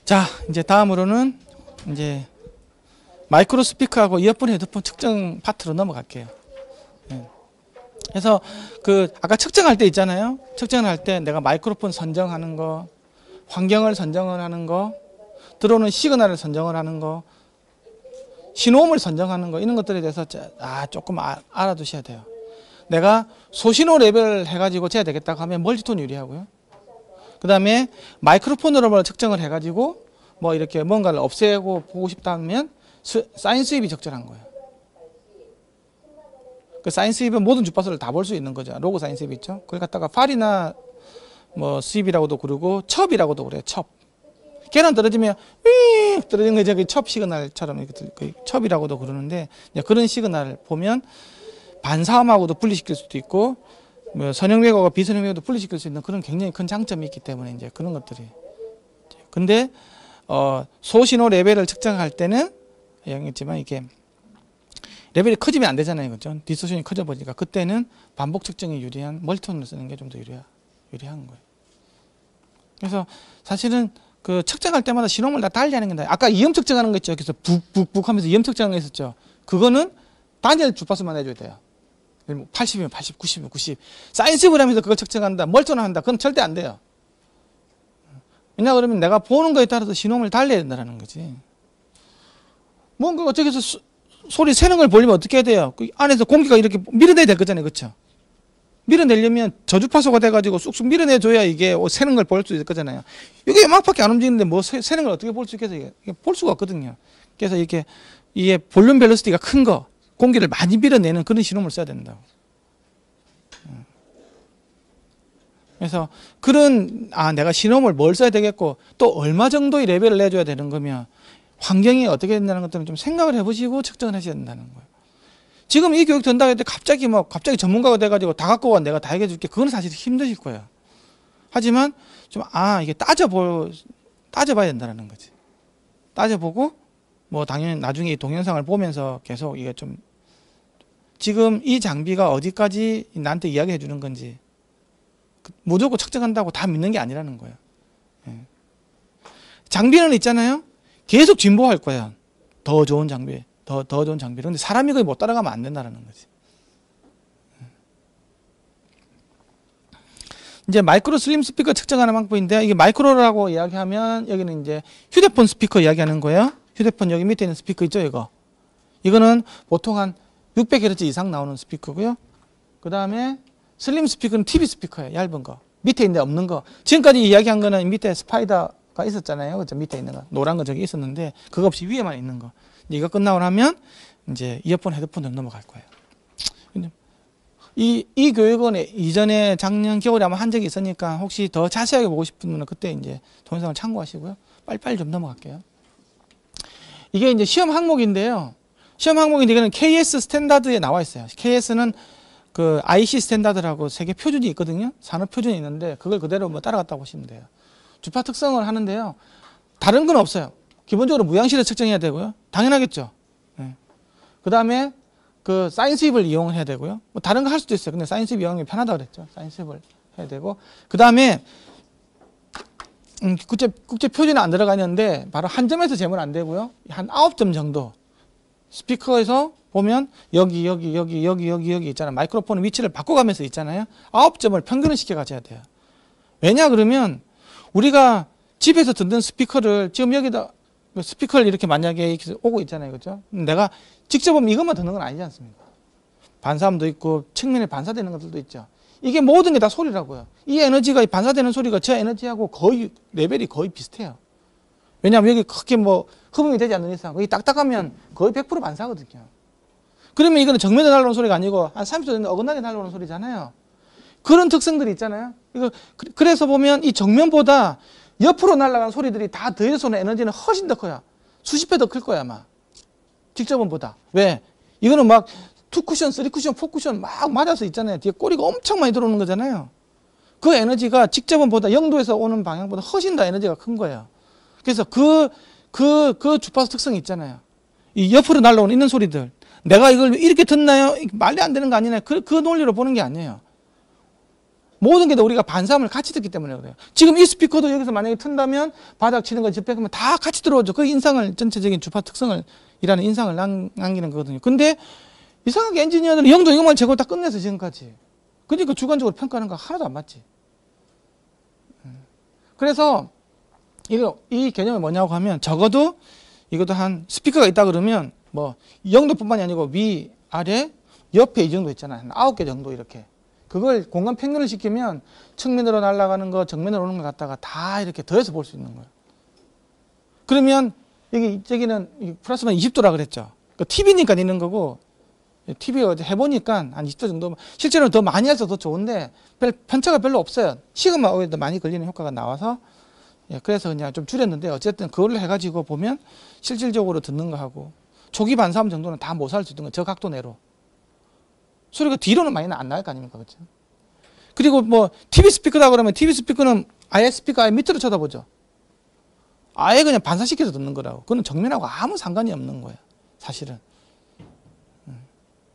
자, 이제 다음으로는 이제 마이크로 스피커하고 이어폰, 헤드폰 측정 파트로 넘어갈게요. 예. 그래서 그 아까 측정할 때 있잖아요. 측정할 때 내가 마이크로폰 선정하는 거, 환경을 선정을 하는 거, 들어오는 시그널을 선정을 하는 거, 신호음을 선정하는 거, 이런 것들에 대해서 조금 알아두셔야 돼요. 내가 소신호 레벨을 해가지고 재야 되겠다고 하면 멀티톤 유리하고요. 그 다음에 마이크로폰으로 측정을 해가지고 뭐 이렇게 뭔가를 없애고 보고 싶다면 사인 스윕이 적절한 거예요. 그 사인 스윕은 모든 주파수를 다 볼 수 있는 거죠. 로그 사인 스윕 있죠. 그걸 갖다가 팔이나 뭐 스윕이라고도 그러고 첩이라고도 그래요. 첩. 계란 떨어지면 윙 떨어지는 게 저기 첩 시그널처럼 이렇게 첩이라고도 그러는데 그런 시그널을 보면 반사음하고도 분리시킬 수도 있고 뭐 선형외곽과 비선형외곽도 분리시킬 수 있는 그런 굉장히 큰 장점이 있기 때문에 이제 그런 것들이. 근데 소신호 레벨을 측정할 때는 얘기했지만 이게 레벨이 커지면 안 되잖아요, 그렇죠? 디스토션이 커져 버리니까 그때는 반복 측정이 유리한 멀티톤을 쓰는 게 좀 더 유리한 거예요. 그래서 사실은 그 측정할 때마다 신호음을 다 달리하는 게 나아요. 아까 이음 측정하는 거 있죠. 그래서 북북북 하면서 이음 측정하는 거 있었죠. 그거는 단일 주파수만 해줘야 돼요. 80이면 80, 90이면 90. 사인 스윕을 하면서 그걸 측정한다, 멀톤을 한다. 그건 절대 안 돼요. 왜냐 그러면 내가 보는 거에 따라서 신호음을 달려야 된다는 거지. 뭔가 어쩌겠어 소리 새는 걸 보려면 어떻게 해야 돼요? 그 안에서 공기가 이렇게 밀어내야 될 거잖아요, 그렇죠? 밀어내려면 저주파수가 돼가지고 쑥쑥 밀어내줘야 이게 새는 걸 볼 수 있을 거잖아요. 이게 요만큼밖에 안 움직이는데 뭐 새는 걸 어떻게 볼 수 있겠어요? 이게 볼 수가 없거든요. 그래서 이게 볼륨 벨로시티가 큰 거, 공기를 많이 밀어내는 그런 신호음을 써야 된다고. 그래서 내가 신호음을 뭘 써야 되겠고 또 얼마 정도의 레벨을 내줘야 되는 거며 환경이 어떻게 된다는 것들은 좀 생각을 해보시고 측정을 하셔야 된다는 거예요. 지금 이 교육 된다고 했을 때 갑자기 전문가가 돼가지고 다 갖고 와 내가 다 해줄게. 그건 사실 힘드실 거예요. 하지만 이게 따져봐야 된다는 거지. 따져보고 뭐 당연히 나중에 이 동영상을 보면서 계속 이게 좀 지금 이 장비가 어디까지 나한테 이야기해 주는 건지 무조건 측정한다고 다 믿는 게 아니라는 거예요. 장비는 있잖아요. 계속 진보할 거야. 더 좋은 장비, 더 좋은 장비. 그런데 사람이 거의 못 따라가면 안 된다는 거지. 이제 마이크로 슬림 스피커 측정하는 방법인데 이게 마이크로라고 이야기하면 여기는 이제 휴대폰 스피커 이야기하는 거예요. 휴대폰 여기 밑에 있는 스피커 있죠, 이거는 보통 한 600Hz 이상 나오는 스피커고요. 그 다음에 슬림 스피커는 TV 스피커예요. 얇은 거. 밑에 있는데 없는 거. 지금까지 이야기한 거는 밑에 스파이더가 있었잖아요. 그죠? 밑에 있는 거. 노란 거 저기 있었는데 그거 없이 위에만 있는 거. 이거 끝나고 나면 이제 이어폰, 헤드폰으로 넘어갈 거예요. 이 교육은 이전에 작년 겨울에 아마 한 적이 있으니까 혹시 더 자세하게 보고 싶은 분은 그때 이제 동영상을 참고하시고요. 빨리빨리 좀 넘어갈게요. 이게 이제 시험 항목인데요. 시험 항목인데 이거는 KS 스탠다드에 나와 있어요. KS는 그 IC 스탠다드라고 세계 표준이 있거든요. 산업 표준이 있는데 그걸 그대로 뭐 따라갔다고 보시면 돼요. 주파 특성을 하는데요. 다른 건 없어요. 기본적으로 무향실에 측정해야 되고요. 당연하겠죠. 네. 그 다음에 그 사인 스윕을 이용해야 되고요. 뭐 다른 거 할 수도 있어요. 근데 사인 스윕 이용하면 편하다고 그랬죠. 사인 스윕을 해야 되고. 그 다음에 국제 표준이 안 들어가 있는데 바로 한 점에서 재면 안 되고요. 한 9점 정도. 스피커에서 보면 여기 있잖아요. 마이크로폰 위치를 바꿔가면서 있잖아요. 9점을 평균을 시켜 가져야 돼요. 왜냐 그러면 우리가 집에서 듣는 스피커를 지금 여기다 스피커를 이렇게 만약에 이렇게 오고 있잖아요. 그죠? 내가 직접 보면 이것만 듣는 건 아니지 않습니까? 반사음도 있고 측면에 반사되는 것들도 있죠. 이게 모든 게 다 소리라고요. 이 에너지가 반사되는 소리가 저 에너지하고 거의 레벨이 거의 비슷해요. 왜냐하면 여기 크게 뭐 흡음이 되지 않는 이상 거기 딱딱하면 거의 100% 반사거든요. 그러면 이거는 정면에 날아오는 소리가 아니고 한 30도 정도 어긋나게 날아오는 소리잖아요. 그런 특성들이 있잖아요. 그래서 보면 이 정면보다 옆으로 날아가는 소리들이 다 더해서 오는 에너지는 훨씬 더 커요. 수십 배 더 클 거야 아마. 직접은보다. 왜? 이거는 막 2쿠션, 3쿠션, 4쿠션 막 맞아서 있잖아요. 뒤에 꼬리가 엄청 많이 들어오는 거잖아요. 그 에너지가 직접은보다 0도에서 오는 방향보다 훨씬 더 에너지가 큰 거예요. 그래서 그 주파수 특성이 있잖아요. 이 옆으로 날아오는 있는 소리들. 내가 이걸 이렇게 듣나요? 말이 안 되는 거 아니냐? 그 논리로 보는 게 아니에요. 모든 게 다 우리가 반사음을 같이 듣기 때문에 그래요. 지금 이 스피커도 여기서 만약에 튼다면 바닥 치는 거 집백하면 다 같이 들어오죠. 그 인상을, 전체적인 주파 특성을, 이라는 인상을 남기는 거거든요. 근데 이상하게 엔지니어들은 영도 이것만 제거 다 끝내서 지금까지. 그러니까 주관적으로 평가하는 거 하나도 안 맞지. 그래서 이 개념이 뭐냐고 하면 적어도 이것도 한 스피커가 있다 그러면 뭐 영도뿐만이 아니고 위, 아래, 옆에 이 정도 있잖아요. 한 9개 정도 이렇게. 그걸 공간 평균을 시키면 측면으로 날아가는 거, 정면으로 오는 걸 갖다가 다 이렇게 더해서 볼 수 있는 거예요. 그러면 저기는 플러스만 20도라 그랬죠. 그 TV니까 있는 거고, TV 어제 해보니까 한 20도 정도, 실제로는 더 많이 해서 더 좋은데 편차가 별로 없어요. 시그마 오에도 많이 걸리는 효과가 나와서, 그래서 그냥 좀 줄였는데, 어쨌든 그걸로 해가지고 보면 실질적으로 듣는 거하고 초기 반사음 정도는 다 모사할 수 있는 거, 저 각도 내로. 소리가 뒤로는 많이 안 나을 거 아닙니까? 그렇죠? 그리고 뭐 TV 스피커다 그러면 TV 스피커는 아예 스피커 아예 밑으로 쳐다보죠. 아예 그냥 반사시켜서 듣는 거라고. 그건 정면하고 아무 상관이 없는 거예요. 사실은.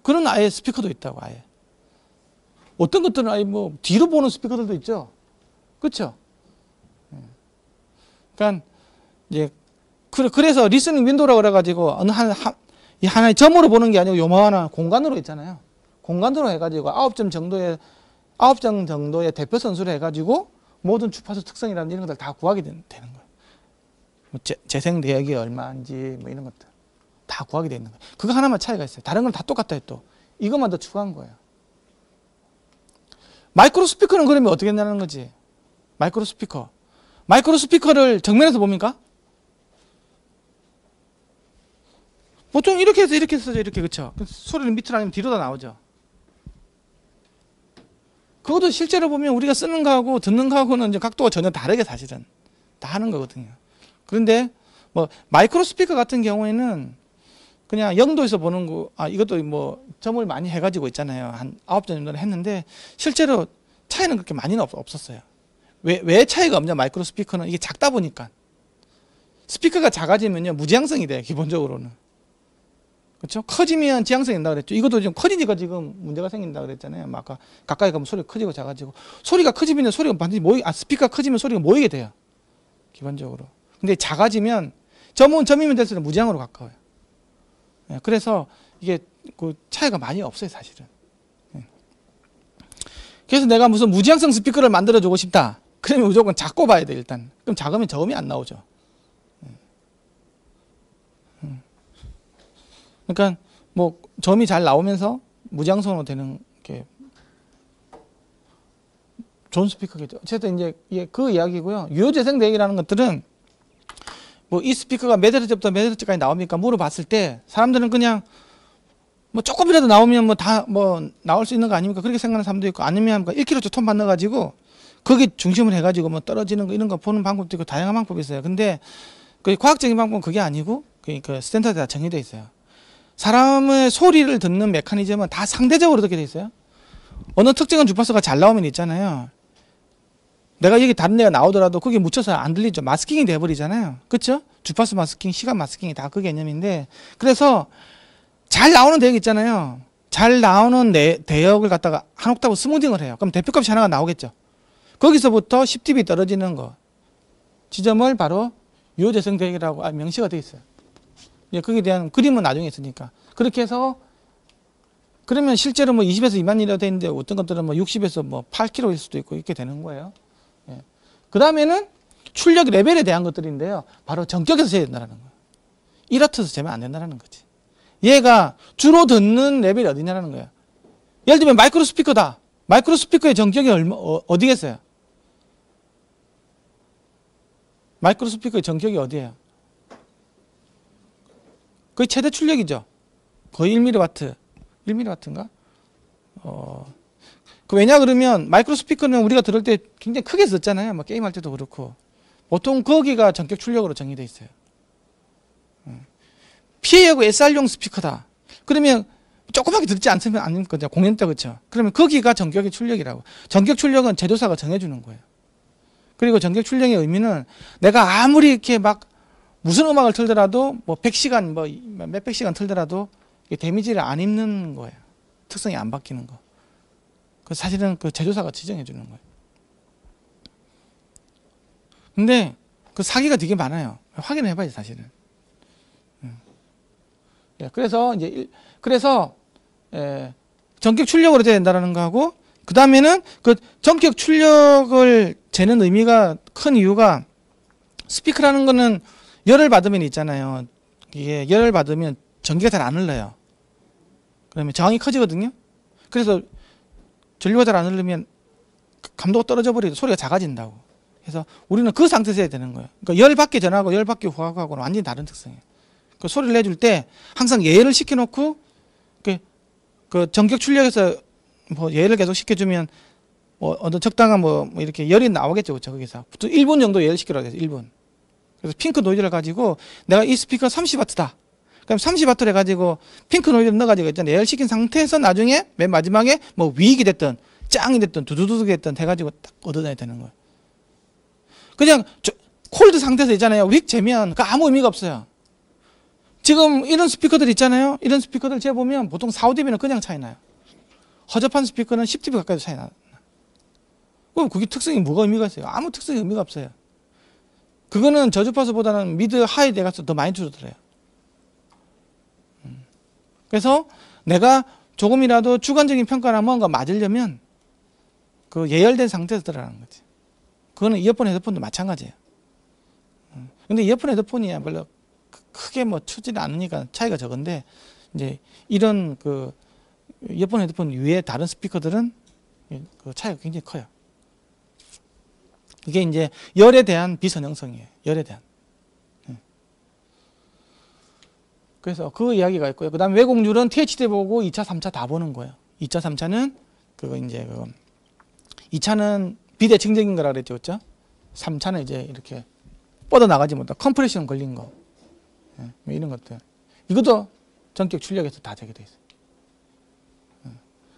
그런 아예 스피커도 있다고, 아예. 어떤 것들은 아예 뭐 뒤로 보는 스피커들도 있죠. 그렇죠? 그러니까 이제 그래서 리스닝 윈도우라고 그래가지고 어느 하나의 점으로 보는 게 아니고 요만한 공간으로 있잖아요. 공간으로 해가지고 9점 정도의 대표 선수를 해가지고 모든 주파수 특성이라는 이런 것들 다 구하게 되는 거예요. 뭐 재생 대역이 얼마인지 뭐 이런 것들 다 구하게 되는 거예요. 그거 하나만 차이가 있어요. 다른 건 다 똑같아요. 또 이것만 더 추가한 거예요. 마이크로 스피커는 그러면 어떻게 된다는 거지? 마이크로 스피커를 정면에서 봅니까? 보통 이렇게 해서 이렇게 써져, 이렇게. 그쵸? 소리는 밑으로 아니면 뒤로 다 나오죠. 그것도 실제로 보면 우리가 쓰는 거하고 듣는 거하고는 이제 각도가 전혀 다르게 사실은 다 하는 거거든요. 그런데 뭐 마이크로 스피커 같은 경우에는 그냥 0도에서 보는 거, 이것도 뭐 점을 많이 해가지고 있잖아요. 한 9점 정도는 했는데 실제로 차이는 그렇게 많이는 없었어요. 왜 차이가 없냐? 마이크로 스피커는 이게 작다 보니까. 스피커가 작아지면요 무지향성이 돼요. 기본적으로는. 그렇죠? 커지면 지향성이 된다고 그랬죠. 이것도 좀 커지니까 지금 문제가 생긴다고 그랬잖아요. 아까 가까이 가면 소리가 커지고 작아지고, 소리가 커지면 소리가 반드시 스피커가 커지면 소리가 모이게 돼요. 기본적으로. 근데 작아지면 점이면 될수록 무지향으로 가까워요. 그래서 이게 그 차이가 많이 없어요, 사실은. 그래서 내가 무슨 무지향성 스피커를 만들어주고 싶다. 그러면 무조건 작고 봐야 돼, 일단. 그럼 작으면 저음이 안 나오죠. 그러니까 뭐 점이 잘 나오면서 무지향성으로 되는 게 좋은 스피커겠죠. 어쨌든 이제 그 이야기고요. 유효재생 대역이라는 것들은 뭐 이 스피커가 몇 헤르츠부터 몇 헤르츠까지 나옵니까? 물어봤을 때 사람들은 그냥 뭐 조금이라도 나오면 뭐 다 뭐 나올 수 있는 거 아닙니까? 그렇게 생각하는 사람도 있고, 아니면 1kHz 톤 받아가지고 거기 중심을 해가지고 뭐 떨어지는 거 이런 거 보는 방법도 있고 다양한 방법이 있어요. 근데 그 과학적인 방법은 그게 아니고 그 스탠다드가 정해져 있어요. 사람의 소리를 듣는 메커니즘은 다 상대적으로 듣게 돼 있어요. 어느 특정한 주파수가 잘 나오면 있잖아요. 내가 여기 다른 데가 나오더라도 그게 묻혀서 안 들리죠. 마스킹이 돼버리잖아요. 그렇죠? 주파수 마스킹, 시간 마스킹이 다 그 개념인데, 그래서 잘 나오는 대역 있잖아요. 잘 나오는 대역을 갖다가 한 옥타브 스무딩을 해요. 그럼 대표값이 하나가 나오겠죠. 거기서부터 10dB 떨어지는 거 지점을 바로 유효재생 대역이라고 명시가 되어 있어요. 거기에 대한 그림은 나중에 있으니까. 그렇게 해서 그러면 실제로 뭐 20에서 2만이라고 되어 있는데 어떤 것들은 뭐 60에서 뭐 8kg일 수도 있고 이렇게 되는 거예요. 그 다음에는 출력 레벨에 대한 것들인데요. 바로 전격에서 재야 된다는 거예요. 1Hz 재면 안 된다는 거지. 얘가 주로 듣는 레벨이 어디냐는 거예요. 예를 들면 마이크로 스피커다. 마이크로 스피커의 전격이 어디겠어요? 마이크로 스피커의 전격이 어디예요? 거의 최대 출력이죠. 거의 1mW. 1mW인가? 왜냐 그러면 마이크로 스피커는 우리가 들을 때 굉장히 크게 썼잖아요. 뭐 게임할 때도 그렇고. 보통 거기가 전격 출력으로 정의되어 있어요. PA하고 SR용 스피커다. 그러면 조그맣게 듣지 않으면 안 됩니까? 공연 때 그렇죠. 그러면 거기가 전격의 출력이라고. 전격 출력은 제조사가 정해주는 거예요. 그리고 전격 출력의 의미는 내가 아무리 이렇게 막 무슨 음악을 틀더라도 뭐 100시간 뭐 몇백 시간 틀더라도 데미지를 안 입는 거예요. 특성이 안 바뀌는 거. 그 사실은 그 제조사가 지정해 주는 거예요. 근데 그 사기가 되게 많아요. 확인을 해봐야지 사실은. 예, 그래서 전격 출력으로 돼야 된다는 거하고, 그 다음에는 그 전격 출력을 재는 의미가 큰 이유가, 스피커라는 거는 열을 받으면 있잖아요. 이게 열을 받으면 전기가 잘 안 흘러요. 그러면 저항이 커지거든요. 그래서 전류가 잘 안 흐르면 감도가 떨어져 버리고 소리가 작아진다고. 그래서 우리는 그 상태에서 해야 되는 거예요. 그러니까 열 받기 전하고 열 받기 후하고는 완전히 다른 특성이에요. 그 소리를 내줄 때 항상 예열을 시켜놓고, 그 전격 출력에서 뭐 예열을 계속 시켜주면 뭐 어떤 적당한 뭐 이렇게 열이 나오겠죠, 그렇죠? 거기서 1분 정도 예열 시키라고 해서 1분. 그래서 핑크 노이즈를 가지고 내가 이 스피커 30W다. 그럼 30W를 해가지고 핑크 노이즈를 넣어가지고 있잖아요. 예열 시킨 상태에서 나중에 맨 마지막에 뭐 위익이 됐든 짱이 됐든 두두두둑이 됐든 해가지고 딱 얻어내야 되는 거예요. 그냥 콜드 상태에서 있잖아요. 윅 재면 그 아무 의미가 없어요. 지금 이런 스피커들 있잖아요. 이런 스피커들 재보면 보통 4, 5dB는 그냥 차이 나요. 허접한 스피커는 10dB 가까이도 차이 나요. 그럼 그게 특성이 뭐가 의미가 있어요? 아무 특성이 의미가 없어요. 그거는 저주파수보다는 미드 하이 돼가서 더 많이 줄어들어요. 그래서 내가 조금이라도 주관적인 평가나 뭔가 맞으려면 그 예열된 상태에서 들어가는 거지. 그거는 이어폰 헤드폰도 마찬가지예요. 근데 이어폰 헤드폰이 별로 크게 뭐 추지는 않으니까 차이가 적은데, 이제 이런 그 이어폰 헤드폰 위에 다른 스피커들은 그 차이가 굉장히 커요. 이게 이제 열에 대한 비선형성이에요. 열에 대한. 그래서 그 이야기가 있고요. 그 다음에 외국률은 THD 보고 2차, 3차 다 보는 거예요. 2차, 3차는 그거 이제 2차는 비대칭적인 거라 그랬죠. 그렇죠? 3차는 이제 이렇게 뻗어나가지 못한 컴프레션 걸린 거. 뭐 이런 것들. 이것도 전격 출력에서 다 되게 돼 있어요.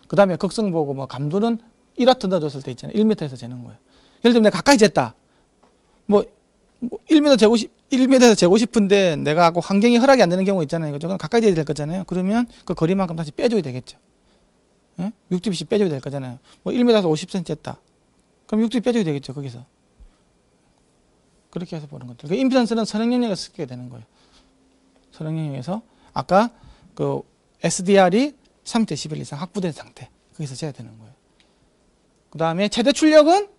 그 다음에 극성 보고 뭐 감도는 1W 넣어줬을 때 있잖아요. 1m에서 재는 거예요. 예를 들면 내가 가까이 쟀다. 뭐 1m에서 재고 싶은데 내가 꼭 환경이 허락이 안 되는 경우 있잖아요. 그죠? 가까이 재야 될 거잖아요. 그러면 그 거리만큼 다시 빼줘야 되겠죠. 6dB씩 빼줘야 될 거잖아요. 뭐 1m에서 50cm 쟀다. 그럼 6dB 빼줘야 되겠죠. 거기서. 그렇게 해서 보는 것들. 그 임피던스는 선행 영역에서 쓰게 되는 거예요. 선행 영역에서 아까 그 SDR이 3.11 이상 확보된 상태. 거기서 재야 되는 거예요. 그 다음에 최대 출력은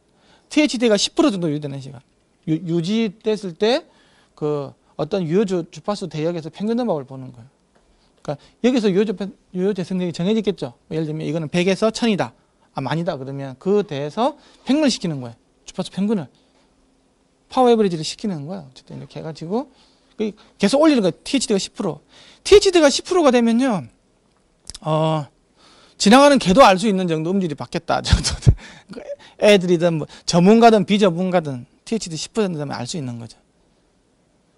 THD가 10% 정도 유지되는 시간. 유지됐을 때 그 어떤 유효 주파수 대역에서 평균 넘어을 보는 거예요. 그러니까 여기서 유효 재생력이 정해졌겠죠. 예를 들면 이거는 100에서 1000이다. 아, 만이다. 그러면 그 대에서 평균을 시키는 거예요. 주파수 평균을. 파워 에버리지를 시키는 거예요. 어쨌든 이렇게 해가지고 계속 올리는 거예요. THD가 10%. THD가 10%가 되면요. 지나가는 개도 알 수 있는 정도 음질이 바뀌었다. 애들이든 뭐 전문가든 비전문가든 THD 10% 되면 알 수 있는 거죠.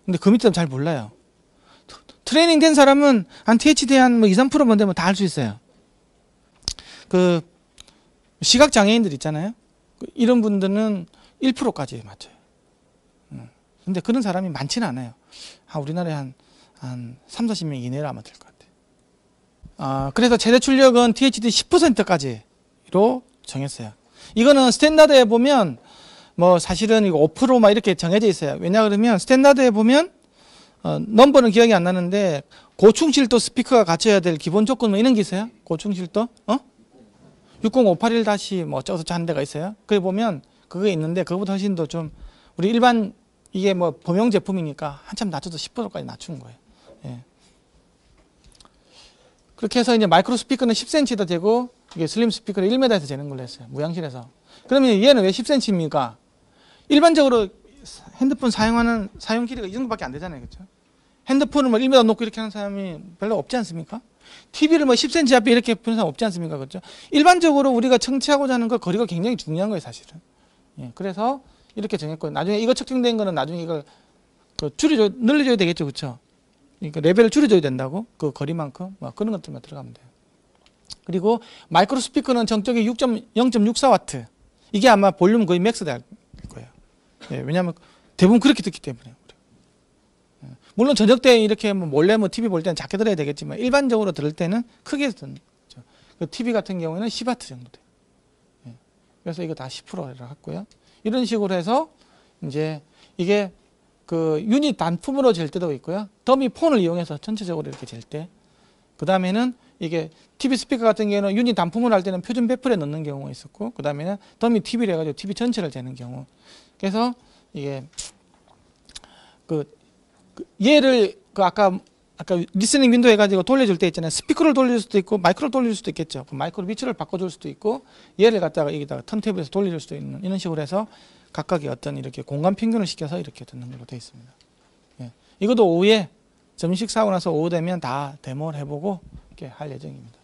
근데 그 밑에는 잘 몰라요. 트레이닝 된 사람은 한 THD 한 뭐 2, 3%만 되면 다 알 수 있어요. 그 시각 장애인들 있잖아요. 이런 분들은 1%까지 맞춰요. 근데 그런 사람이 많지는 않아요. 우리나라에 한 3, 40명 이내로 아마 될 것 같아요. 그래서 최대 출력은 THD 10%까지로 정했어요. 이거는 스탠다드에 보면 뭐 사실은 이거 5% 막 이렇게 정해져 있어요. 왜냐 그러면 스탠다드에 보면 넘버는 기억이 안 나는데 고충실도 스피커가 갖춰야 될 기본 조건 뭐 이런 게 있어요. 고충실도 60581 다시 뭐 어쩌고 저쩌고 하는 데가 있어요. 거기 보면 그게 있는데 그거보다 훨씬 더 좀 우리 일반 이게 뭐 범용 제품이니까 한참 낮춰서 10%까지 낮춘 거예요. 예. 그렇게 해서 이제 마이크로 스피커는 10cm도 되고 이게 슬림 스피커는 1m에서 재는 걸로 했어요. 무향실에서. 그러면 얘는 왜 10cm입니까? 일반적으로 핸드폰 사용하는 사용 길이가 이 정도밖에 안 되잖아요. 그렇죠? 핸드폰을 뭐 1m 놓고 이렇게 하는 사람이 별로 없지 않습니까? TV를 뭐 10cm 앞에 이렇게 보는 사람 없지 않습니까? 그렇죠? 일반적으로 우리가 청취하고자 하는 거 거리가 굉장히 중요한 거예요, 사실은. 예, 그래서 이렇게 정했고 나중에 이거 측정된 거는 나중에 이걸 늘려줘야 되겠죠. 그렇죠? 그러니까 레벨을 줄여줘야 된다고. 그 거리만큼 뭐 그런 것들만 들어가면 돼요. 그리고 마이크로 스피커는 정적이 0.64W. 이게 아마 볼륨 거의 맥스 될 거예요. 예, 왜냐하면 대부분 그렇게 듣기 때문에. 예, 물론 저녁 때 이렇게 뭐 몰래 뭐 TV 볼 때는 작게 들어야 되겠지만 일반적으로 들을 때는 크게 듣는 거죠. 그 TV 같은 경우에는 10W 정도 돼요. 그래서 이거 다 10%라 했고요. 이런 식으로 해서 이제 이게 그 유닛 단품으로 잴 때도 있고요. 더미 폰을 이용해서 전체적으로 이렇게 잴 때. 그 다음에는 이게 TV 스피커 같은 경우는 유닛 단품을 할 때는 표준 배플에 넣는 경우가 있었고, 그 다음에는 더미 TV를 해가지고 TV 전체를 재는 경우. 그래서 이게 얘를 아까 리스닝 윈도우 해가지고 돌려줄 때 있잖아요. 스피커를 돌릴 수도 있고 마이크로를 돌릴 수도 있겠죠. 그 마이크로 위치를 바꿔줄 수도 있고 얘를 갖다가 여기다가 턴테이블에서 돌려줄 수도 있는 이런 식으로 해서 각각의 어떤 이렇게 공간 평균을 시켜서 이렇게 듣는 걸로 되어 있습니다. 예. 이것도 오후에 점심 식사하고 나서 오후 되면 다 데모를 해보고 이렇게 할 예정입니다.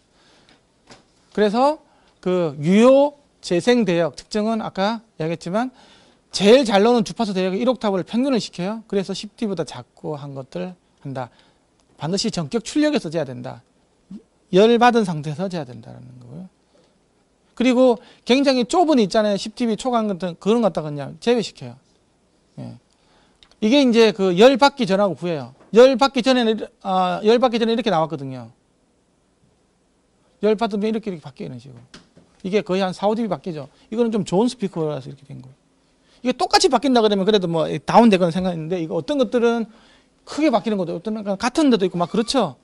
그래서 그 유효 재생 대역 특정은 아까 이야기했지만 제일 잘 나오는 주파수 대역의 1옥타브를 평균을 시켜요. 그래서 10dB보다 작고 한 것들 한다. 반드시 전격 출력에서 재야 된다. 열 받은 상태에서 재야 된다는 거고요. 그리고 굉장히 좁은 있잖아요. 10dB 초간 같은 그런 것 갖다가 그냥 제외시켜요. 예. 이게 이제 그 열 받기 전하고 후예요. 열 받기 전에 이렇게 나왔거든요. 열 받으면 이렇게 바뀌어 이런 식으로. 이게 거의 한 4, 5dB 바뀌죠. 이거는 좀 좋은 스피커라서 이렇게 된 거예요. 이게 똑같이 바뀐다 그러면 그래도 뭐 다운되거나 생각했는데 이거 어떤 것들은 크게 바뀌는 것도 어떤 같은 데도 있고 막 그렇죠.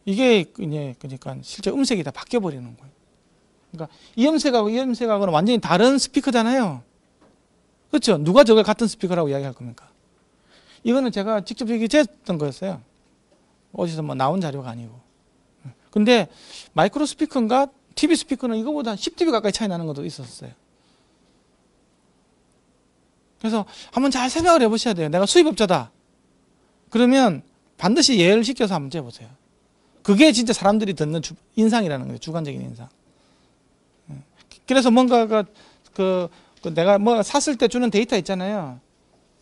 이게 이제 그러니까 실제 음색이 다 바뀌어 버리는 거예요. 그러니까 이 음색하고는 완전히 다른 스피커잖아요. 그렇죠? 누가 저걸 같은 스피커라고 이야기할 겁니까? 이거는 제가 직접 여기 쟀던 거였어요. 어디서 뭐 나온 자료가 아니고. 근데 마이크로 스피커인가 TV 스피커는 이거보다 10dB 가까이 차이 나는 것도 있었어요. 그래서 한번 잘 생각을 해보셔야 돼요. 내가 수입업자다. 그러면 반드시 예를 시켜서 한번 재보세요. 그게 진짜 사람들이 듣는 인상이라는 거예요. 주관적인 인상. 그래서 뭔가가 내가 뭐 샀을 때 주는 데이터 있잖아요.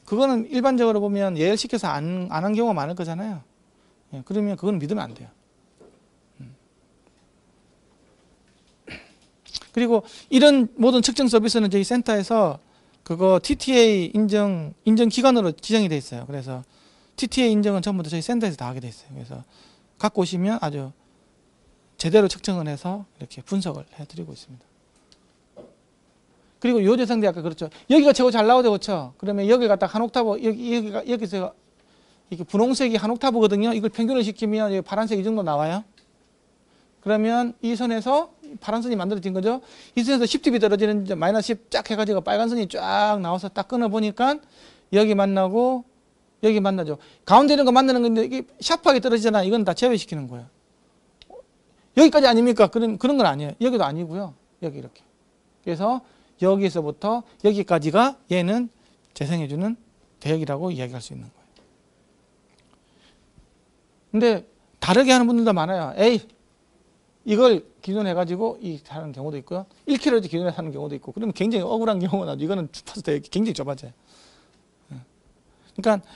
그거는 일반적으로 보면 예열시켜서 안 한 경우가 많을 거잖아요. 그러면 그건 믿으면 안 돼요. 그리고 이런 모든 측정 서비스는 저희 센터에서 그거 TTA 인정 기관으로 지정이 돼 있어요. 그래서 TTA 인정은 전부 다 저희 센터에서 다 하게 돼 있어요. 그래서 갖고 오시면 아주 제대로 측정을 해서 이렇게 분석을 해드리고 있습니다. 그리고 요대상대 아까 그렇죠. 여기가 최고 잘 나오죠, 그렇죠? 그러면 여기 갖다 한 옥타브 여기서 이게 분홍색이 한 옥타브거든요. 이걸 평균을 시키면 여기 파란색 이 정도 나와요. 그러면 이 선에서 파란 선이 만들어진 거죠. 이 선에서 10dB 떨어지는 이제 마이너스 10 쫙 해가지고 빨간 선이 쫙 나와서 딱 끊어 보니까 여기 만나고 여기 만나죠. 가운데 있는 거 만나는 건데 이게 샤프하게 떨어지잖아. 이건 다 제외시키는 거예요. 여기까지 아닙니까? 그런 건 아니에요. 여기도 아니고요. 여기 이렇게. 그래서 여기서부터 여기까지가 얘는 재생해주는 대역이라고 이야기할 수 있는 거예요. 근데 다르게 하는 분들도 많아요. 에이, 이걸 기준해가지고 하는 경우도 있고요. 1kHz 기준에 하는 경우도 있고. 그러면 굉장히 억울한 경우가 나죠. 이거는 주파수 대역이 굉장히 좁아져요. 그러니까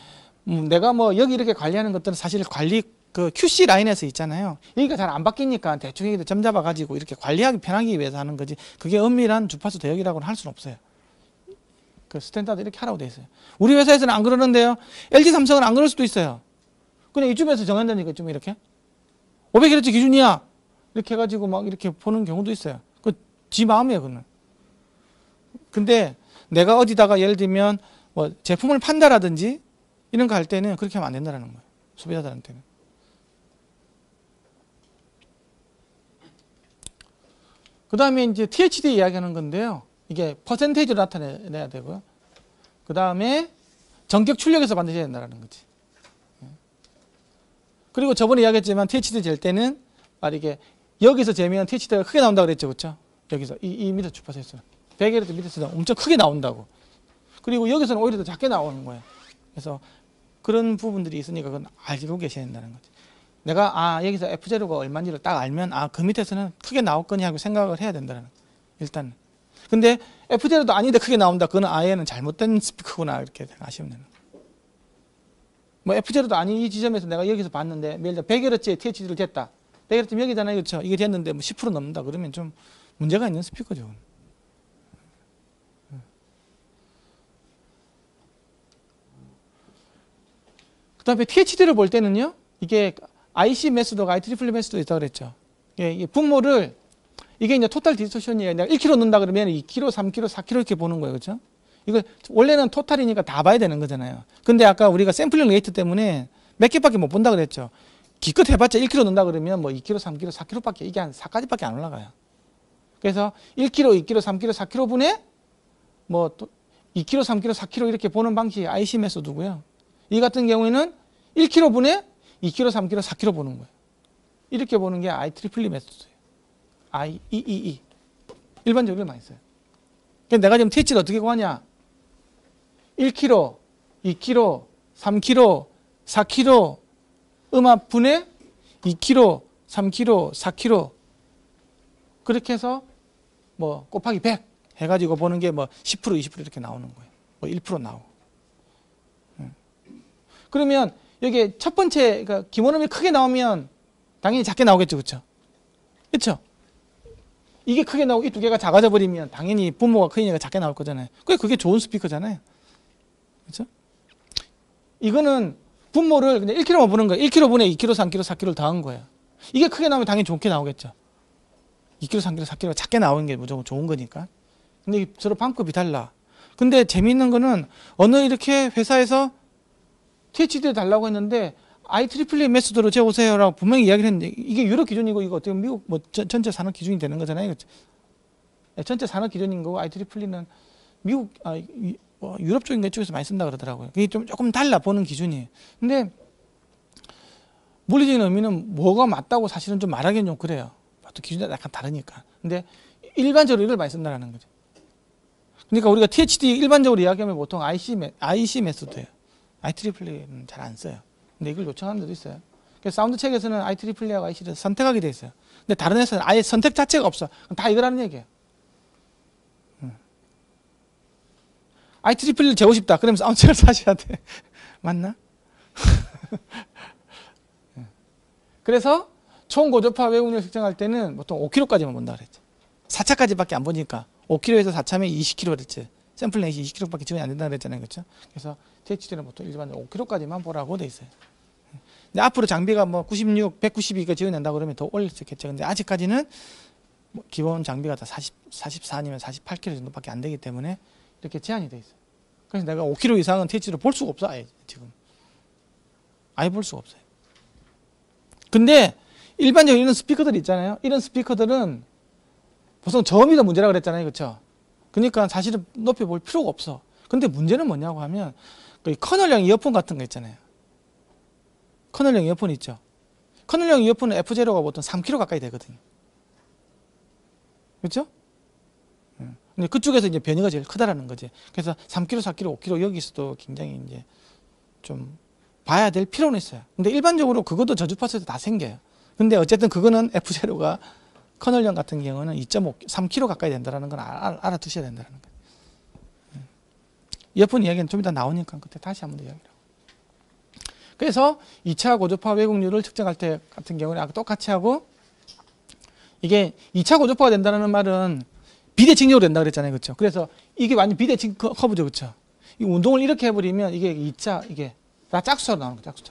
내가 뭐 여기 이렇게 관리하는 것들은 사실 관리 그 QC 라인에서 있잖아요. 여기가 잘 안 바뀌니까 대충 여기도 점 잡아가지고 이렇게 관리하기 편하기 위해서 하는 거지. 그게 엄밀한 주파수 대역이라고는 할 수는 없어요. 그 스탠다드 이렇게 하라고 돼 있어요. 우리 회사에서는 안 그러는데요. LG 삼성은 안 그럴 수도 있어요. 그냥 이쯤에서 정한다니까 좀 이렇게 500Hz 기준이야. 이렇게 해가지고 막 이렇게 보는 경우도 있어요. 그 지 마음이에요, 그거는. 근데 내가 어디다가 예를 들면 뭐 제품을 판다라든지 이런 거 할 때는 그렇게 하면 안 된다는 거예요. 소비자들한테는. 그 다음에 이제 THD 이야기하는 건데요. 이게 퍼센테이지로 나타내야 되고요. 그 다음에 전격 출력에서 만드셔야 된다는 거지. 그리고 저번에 이야기했지만 THD 잴 때는 이게 여기서 재면 THD가 크게 나온다고 그랬죠. 그렇죠? 여기서 이 밑에 주파수에서는 100Hz 밑에서 엄청 크게 나온다고. 그리고 여기서는 오히려 더 작게 나오는 거예요. 그래서 그런 부분들이 있으니까 그건 알고 계셔야 된다는 거지. 내가 여기서 F0가 얼마인지를 딱 알면 그 밑에서는 크게 나올 거니 하고 생각을 해야 된다는 거예요. 일단. 근데 F0도 아닌데 크게 나온다. 그거는 얘는 잘못된 스피커구나 이렇게 아시면 되는 거예요. 뭐 F0도 아닌 이 지점에서 내가 여기서 봤는데 예를 들어 100Hz의 THD를 쟀다. 100Hz 여기잖아요. 그렇죠? 이게 됐는데 뭐 10% 넘는다. 그러면 좀 문제가 있는 스피커죠. 그 다음에 THD를 볼 때는요. 이게 IC 매수도가 IEEE 매수도 있다고 그랬죠. 이게 분모를 이게 이제 토탈 디스토션이에요. 내가 1kg 넣는다 그러면 2kg, 3kg, 4kg 이렇게 보는 거예요. 그렇죠? 이거 원래는 토탈이니까 다 봐야 되는 거잖아요. 근데 아까 우리가 샘플링 레이트 때문에 몇 개밖에 못 본다 그랬죠. 기껏 해봤자 1kg 넣는다 그러면 뭐 2kg, 3kg, 4kg밖에 이게 한 4가지밖에 안 올라가요. 그래서 1kg, 2kg, 3kg, 4kg 분에 뭐 2kg, 3kg, 4kg 이렇게 보는 방식이 IC 메소드고요. 이 같은 경우에는 1kg 분에 2kg, 3kg, 4kg 보는 거예요. 이렇게 보는 게 IEEE 메소드예요. IEEE. 일반적으로 많이 써요. 그래서 내가 지금 TH를 어떻게 구하냐? 1kg, 2kg, 3kg, 4kg 음압 분에 2kg, 3kg, 4kg 그렇게 해서 뭐 곱하기 100 해가지고 보는 게 뭐 10%, 20% 이렇게 나오는 거예요. 뭐 1% 나오고. 그러면 여기 첫 번째 그러니까 기본음이 크게 나오면 당연히 작게 나오겠죠, 그렇죠? 그렇죠? 이게 크게 나오고 이 두 개가 작아져 버리면 당연히 분모가 크니까 작게 나올 거잖아요. 그게 좋은 스피커잖아요. 그렇죠? 이거는 분모를 그냥 1kg만 보는 거예요. 1kg 분에 2kg, 3kg, 4kg를 더한 거예요. 이게 크게 나오면 당연히 좋게 나오겠죠. 2kg, 3kg, 4kg가 작게 나오는 게 무조건 좋은 거니까. 근데 서로 반급이 달라. 근데 재미있는 거는 어느 이렇게 회사에서 THD 달라고 했는데 IEEE 메소드로 재오세요라고 분명히 이야기를 했는데 이게 유럽 기준이고 이거 어떻게 미국 뭐 전체 산업 기준이 되는 거잖아요. 그렇죠? 전체 산업 기준인 거고 IEEE는 미국 유럽 쪽인 쪽에서 많이 쓴다 그러더라고요. 이게 좀 조금 달라 보는 기준이. 근데 물리적인 의미는 뭐가 맞다고 사실은 좀 말하기는 좀 그래요. 또 기준이 약간 다르니까. 근데 일반적으로 이걸 많이 쓴다는 거죠. 그러니까 우리가 THD 일반적으로 이야기하면 보통 IC 메소드예요. IEEE는 잘 안 써요. 근데 이걸 요청하는 데도 있어요. 그래서 사운드 책에서는 IEEE하고 IC를 선택하게 돼 있어요. 근데 다른 회사는 아예 선택 자체가 없어. 다 이거라는 얘기예요. IEEE를 재고 싶다. 그러면 사운드 책을 사셔야 돼. 맞나? 그래서 총고조파 외국률 측정할 때는 보통 5kg까지만 본다 그랬죠. 4차까지밖에 안 보니까 5kg에서 4차면 20kg 그랬지. 샘플 레이시 20kg밖에 지원이 안 된다 그랬잖아요. 그렇죠? 그래서 THD는 보통 일반적으로 5kg까지만 보라고 돼 있어요. 근데 앞으로 장비가 뭐 96, 192가 지원된다 그러면 더 올릴 수 있겠죠. 근데 아직까지는 뭐 기본 장비가 다 44 아니면 48kg 정도밖에 안 되기 때문에 이렇게 제한이 돼 있어요. 그래서 내가 5kg 이상은 THD를 볼 수가 없어. 아예 지금. 아예 볼 수가 없어요. 근데 일반적으로 이런 스피커들 있잖아요. 이런 스피커들은 보통 저음이 더 문제라고 그랬잖아요. 그렇죠? 그러니까 사실은 높이 볼 필요가 없어. 근데 문제는 뭐냐고 하면 커널형 이어폰 같은 거 있잖아요. 커널형 이어폰 있죠. 커널형 이어폰은 F0가 보통 3kg 가까이 되거든요. 그렇죠? 근데 그쪽에서 이제 변이가 제일 크다라는 거지. 그래서 3kg, 4kg, 5kg 여기서도 굉장히 이제 좀 봐야 될 필요는 있어요. 근데 일반적으로 그것도 저주파수에서 다 생겨요. 근데 어쨌든 그거는 F0가 커널형 같은 경우는 2.5, 3kg 가까이 된다는 건 알아두셔야 된다는 거예요. 이어폰 이야기는 좀 이따 나오니까 그때 다시 한번 더 이야기를 하고. 그래서 2차 고조파 왜곡률을 측정할 때 같은 경우는 아까 똑같이 하고 이게 2차 고조파가 된다는 말은 비대칭적으로 된다 그랬잖아요. 그렇죠? 그래서 이게 완전 비대칭 커브죠. 그렇죠? 이 운동을 이렇게 해버리면 이게 2차 이게 다 짝수로 나오는 거예요. 짝수로.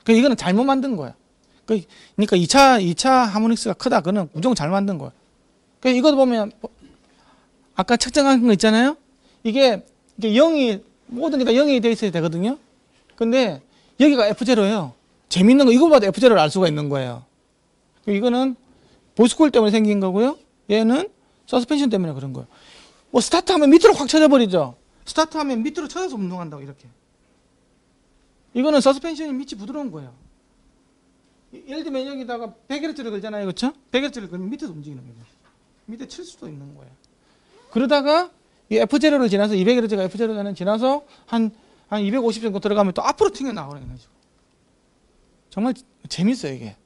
그러니까 이거는 잘못 만든 거야. 그러니까 2차 하모닉스가 크다. 그거는 무조건 잘 만든 거야. 그러니까 이거 보면 아까 측정한 거 있잖아요. 이게 0이 모든 게 다 0이 돼 있어야 되거든요. 근데 여기가 F0예요. 재밌는 거 이거 봐도 F0를 알 수가 있는 거예요. 이거는 보이스코일 때문에 생긴 거고요. 얘는 서스펜션 때문에 그런 거예요. 뭐 스타트하면 밑으로 확 쳐져 버리죠. 스타트하면 밑으로 쳐져서 운동한다고 이렇게. 이거는 서스펜션이 밑이 부드러운 거예요. 예를 들면 여기다가 100Hz를 걸잖아요. 그렇죠? 100Hz를 걸면 밑에서 움직이는 거예요. 밑에 칠 수도 있는 거예요. 그러다가 이 F0를 지나서 200Hz가 F0를 지나서 한 250 정도 들어가면 또 앞으로 튕겨나오는 거예요. 정말 재밌어요, 이게.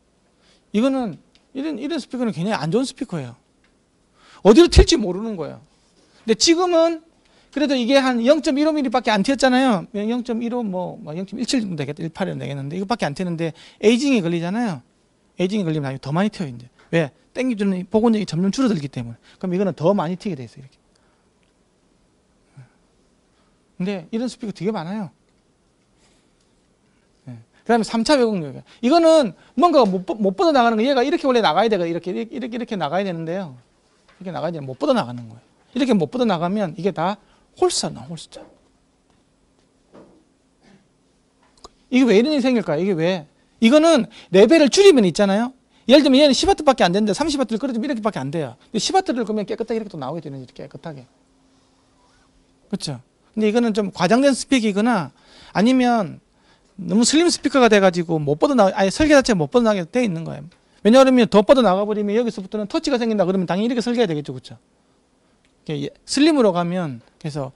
이거는 이런 스피커는 굉장히 안 좋은 스피커예요. 어디로 튈지 모르는 거예요. 근데 지금은 그래도 이게 한 0.15mm밖에 안 튀었잖아요. 0.15 뭐 0.17 정도 되겠다. 18이면 되겠는데 이것밖에 안 튀는데 에이징이 걸리잖아요. 에이징이 걸리면 나중에 더 많이 튀어요. 이제. 왜? 땡겨주는 복원력이 점점 줄어들기 때문에. 그럼 이거는 더 많이 튀게 돼 있어요. 이렇게. 근데 이런 스피커 되게 많아요. 그 다음에 3차 왜곡력이에요. 이거는 뭔가가 못 뻗어나가는 거, 얘가 이렇게 원래 나가야 되거든요. 이렇게 나가야 되는데요. 이렇게 나가야 되면 못 뻗어나가는 거예요. 이렇게 못 뻗어나가면 이게 다 홀수나 홀수자. 이게 왜 이런 일이 생길까요? 이게 왜? 이거는 레벨을 줄이면 있잖아요. 예를 들면 얘는 10W밖에 안 되는데 30W를 끌어주면 이렇게밖에 안 돼요. 10W를 끄면 깨끗하게 이렇게 또 나오게 되는 이렇게 깨끗하게. 그렇죠? 근데 이거는 좀 과장된 스펙이거나 아니면 너무 슬림 스피커가 돼가지고 못 뻗어나가, 아예 설계 자체가 못 뻗어나게 돼 있는 거예요. 왜냐하면 더 뻗어나가버리면 여기서부터는 터치가 생긴다 그러면 당연히 이렇게 설계해야 되겠죠. 그렇죠? 슬림으로 가면 그래서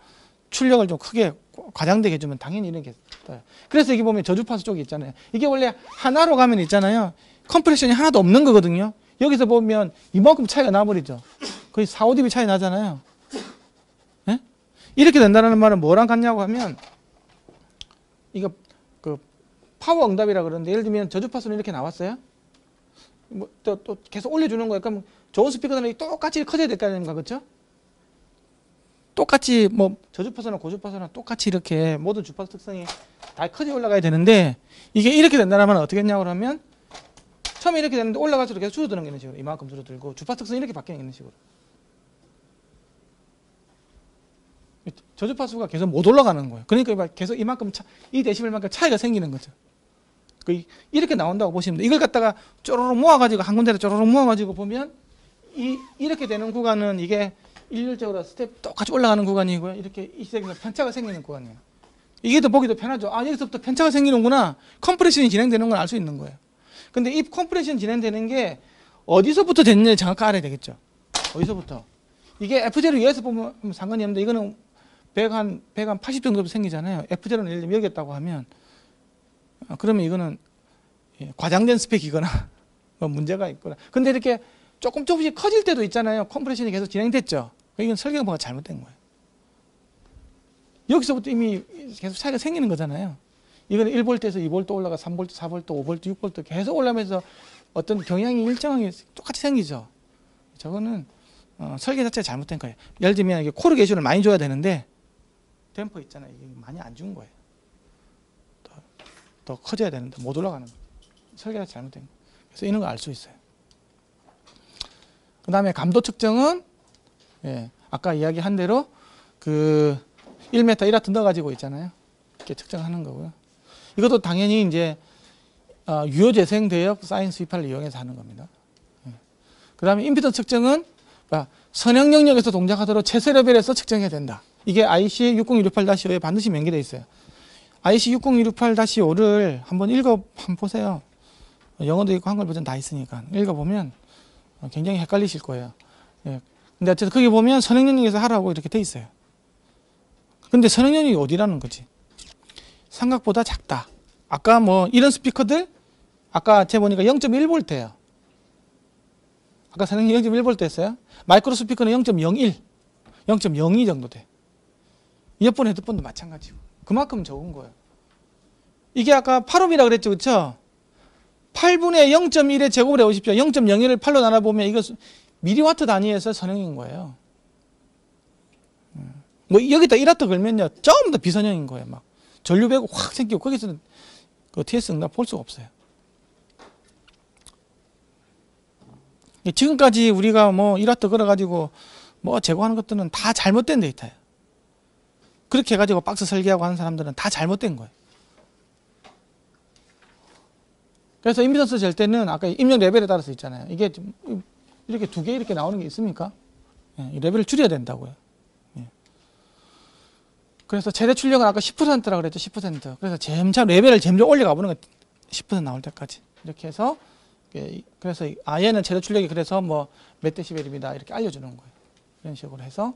출력을 좀 크게 과장되게 해주면 당연히 이런 게 떠요. 그래서 여기 보면 저주파수 쪽이 있잖아요. 이게 원래 하나로 가면 있잖아요. 컴프레션이 하나도 없는 거거든요. 여기서 보면 이만큼 차이가 나버리죠. 거의 4, 5dB 차이 나잖아요. 네? 이렇게 된다는 말은 뭐랑 같냐고 하면 이거 그 파워 응답이라 그러는데 예를 들면 저주파수는 이렇게 나왔어요. 뭐 또 계속 올려주는 거예요. 그럼 좋은 스피커들은 똑같이 커져야 될 거 아닙니까? 그렇죠? 똑같이 뭐 저주파수나 고주파수나 똑같이 이렇게 모든 주파수 특성이 다 커져 올라가야 되는데 이게 이렇게 된다면 어떻게 했냐고 하면 처음에 이렇게 됐는데 올라갈수록 계속 줄어드는 게 이런 식으로 이만큼 줄어들고 주파수 특성이 이렇게 바뀌는 이런 식으로 저주파수가 계속 못 올라가는 거예요. 그러니까 계속 이만큼 이 데시벨만큼 차이가 생기는 거죠. 이렇게 나온다고 보시면 돼요. 이걸 갖다가 쪼로록 모아가지고 한 군데를 쪼로록 모아가지고 보면 이렇게 되는 구간은 이게 일률적으로 스텝 똑같이 올라가는 구간이고요. 이렇게 이 시작에서 편차가 생기는 구간이에요. 이게 더 보기도 편하죠. 아, 여기서부터 편차가 생기는구나. 컴프레션이 진행되는 건 알 수 있는 거예요. 근데 이 컴프레션 진행되는 게 어디서부터 됐는지 정확히 알아야 되겠죠. 어디서부터. 이게 F0 위에서 보면 상관이 없는데 이거는 180 정도 생기잖아요. F0는 예를 들면 여기였다고 하면 그러면 이거는 과장된 스펙이거나 뭐 문제가 있거나. 근데 이렇게 조금씩 커질 때도 있잖아요. 컴프레션이 계속 진행됐죠. 이건 설계가 뭐가 잘못된 거예요. 여기서부터 이미 계속 차이가 생기는 거잖아요. 이거는 1V에서 2V 올라가 3V, 4V, 5V, 6V 계속 올라가면서 어떤 경향이 일정하게 똑같이 생기죠. 저거는 설계 자체가 잘못된 거예요. 예를 들면 이게 코르게이션을 많이 줘야 되는데 댐퍼 있잖아요. 이게 많이 안 준 거예요. 더 커져야 되는데 못 올라가는 거예요. 설계가 잘못된 거예요. 그래서 이런 거 알 수 있어요. 그 다음에 감도 측정은 아까 이야기한 대로 그 1m 1W 넣어가지고 있잖아요. 이렇게 측정하는 거고요. 이것도 당연히 이제 유효재생 대역 사인 수입화를 이용해서 하는 겁니다. 그 다음에 임피던스 측정은 선형 영역에서 동작하도록 최소 레벨에서 측정해야 된다. 이게 IC 60268-5에 반드시 명기되어 있어요. IC 60268-5를 한번 보세요. 영어도 있고 한글 버전 다 있으니까 읽어보면 굉장히 헷갈리실 거예요. 근데 어쨌든 거기 보면 선형 영역에서 하라고 이렇게 돼 있어요. 근데 선형 영역이 어디라는 거지? 삼각보다 작다. 아까 뭐 이런 스피커들 아까 제 보니까 0.1V예요. 아까 선형 0.1V였어요. 마이크로 스피커는 0.01, 0.02 정도 돼. 이어폰, 헤드폰도 마찬가지고. 그만큼 적은 거예요. 이게 아까 8옴이라 그랬죠, 그렇죠? 8분의 0.1의 제곱을 해보십시오. 0.01을 8로 나눠보면 이거 미리와트 단위에서 선형인 거예요. 뭐 여기다 1와트 걸면요, 전부 다 비선형인 거예요. 막 전류배고 확 생기고 거기서는 그 TS 응답 볼 수가 없어요. 지금까지 우리가 뭐 1와트 걸어가지고 뭐 제거하는 것들은 다 잘못된 데이터예요. 그렇게 해가지고 박스 설계하고 하는 사람들은 다 잘못된 거예요. 그래서 임피던스 잴 때는 아까 입력 레벨에 따라서 있잖아요. 이게 이렇게 두 개 이렇게 나오는 게 있습니까? 이 레벨을 줄여야 된다고요. 그래서 최대 출력은 아까 10%라고 그랬죠. 10%. 그래서 점차 레벨을 점점 올려가 보는 거 10% 나올 때까지. 이렇게 해서 그래서 얘는 최대 출력이 그래서 뭐 몇 데시벨입니다. 이렇게 알려주는 거예요. 이런 식으로 해서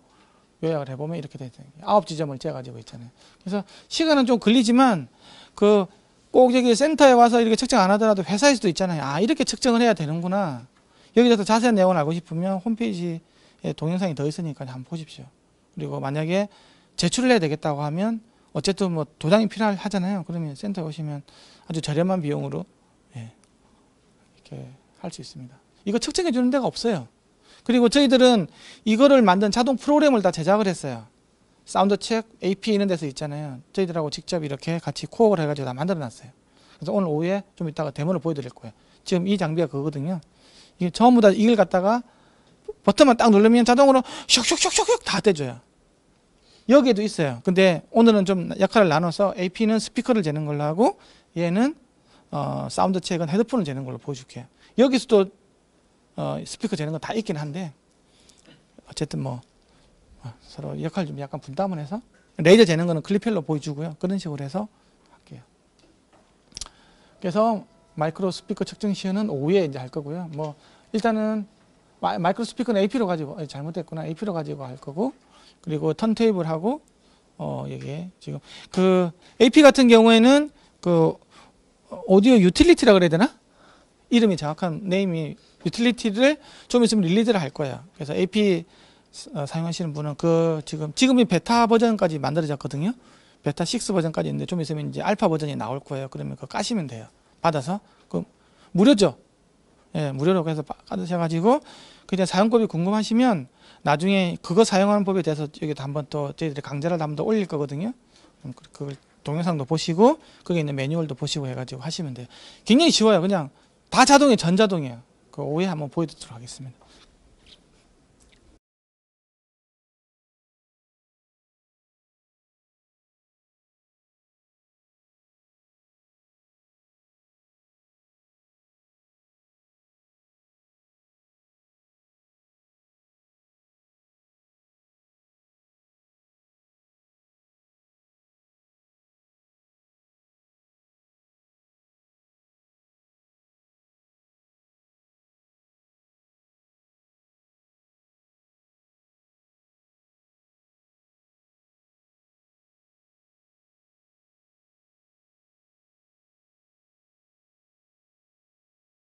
요약을 해보면 이렇게 되죠. 9지점을 재가지고 있잖아요. 그래서 시간은 좀 걸리지만 꼭 여기 센터에 와서 이렇게 측정 안 하더라도 회사에서도 있잖아요. 이렇게 측정을 해야 되는구나. 여기서 더 자세한 내용을 알고 싶으면 홈페이지에 동영상이 더 있으니까 한번 보십시오. 그리고 만약에 제출을 해야 되겠다고 하면 어쨌든 뭐 도장이 필요하잖아요. 그러면 센터에 오시면 아주 저렴한 비용으로 이렇게 할 수 있습니다. 이거 측정해 주는 데가 없어요. 그리고 저희들은 이거를 만든 자동 프로그램을 다 제작을 했어요. 사운드 책, API 이런 데서 있잖아요. 저희들하고 직접 이렇게 같이 코어를 해가지고 다 만들어 놨어요. 그래서 오늘 오후에 좀 이따가 데모를 보여드릴 거예요. 지금 이 장비가 그거거든요. 이게 전부 다 이걸 갖다가 버튼만 딱 누르면 자동으로 슉슉슉슉슉 다 떼줘요. 여기에도 있어요. 근데 오늘은 좀 역할을 나눠서 AP는 스피커를 재는 걸로 하고 얘는 사운드 체크는 헤드폰을 재는 걸로 보여줄게요. 여기서도 스피커 재는 건 다 있긴 한데 어쨌든 뭐 서로 역할 좀 약간 분담을 해서 레이저 재는 거는 클립펠로 보여주고요. 그런 식으로 해서 할게요. 그래서 마이크로 스피커 측정 시연은 오후에 이제 할 거고요. 뭐 일단은 마이크로 스피커는 AP로 가지고 잘못됐구나. AP로 가지고 할 거고 그리고 턴테이블하고 이게 지금 그 AP 같은 경우에는 그 오디오 유틸리티라 그래야 되나? 이름이 정확한 네임이 유틸리티를 좀 있으면 릴리즈를 할 거예요. 그래서 AP 사용하시는 분은 그 지금이 베타 버전까지 만들어졌거든요. 베타 6 버전까지 있는데 좀 있으면 이제 알파 버전이 나올 거예요. 그러면 그거 까시면 돼요. 받아서 그 무료죠. 예, 무료로 해서 받으셔가지고 그냥 사용법이 궁금하시면 나중에 그거 사용하는 법에 대해서 여기도 한번 또 저희들이 강좌를 한번 더 올릴 거거든요. 그걸 동영상도 보시고 거기 있는 매뉴얼도 보시고 해가지고 하시면 돼요. 굉장히 쉬워요. 그냥 다 자동이에요. 전자동이에요. 그 오후에 한번 보여드리도록 하겠습니다.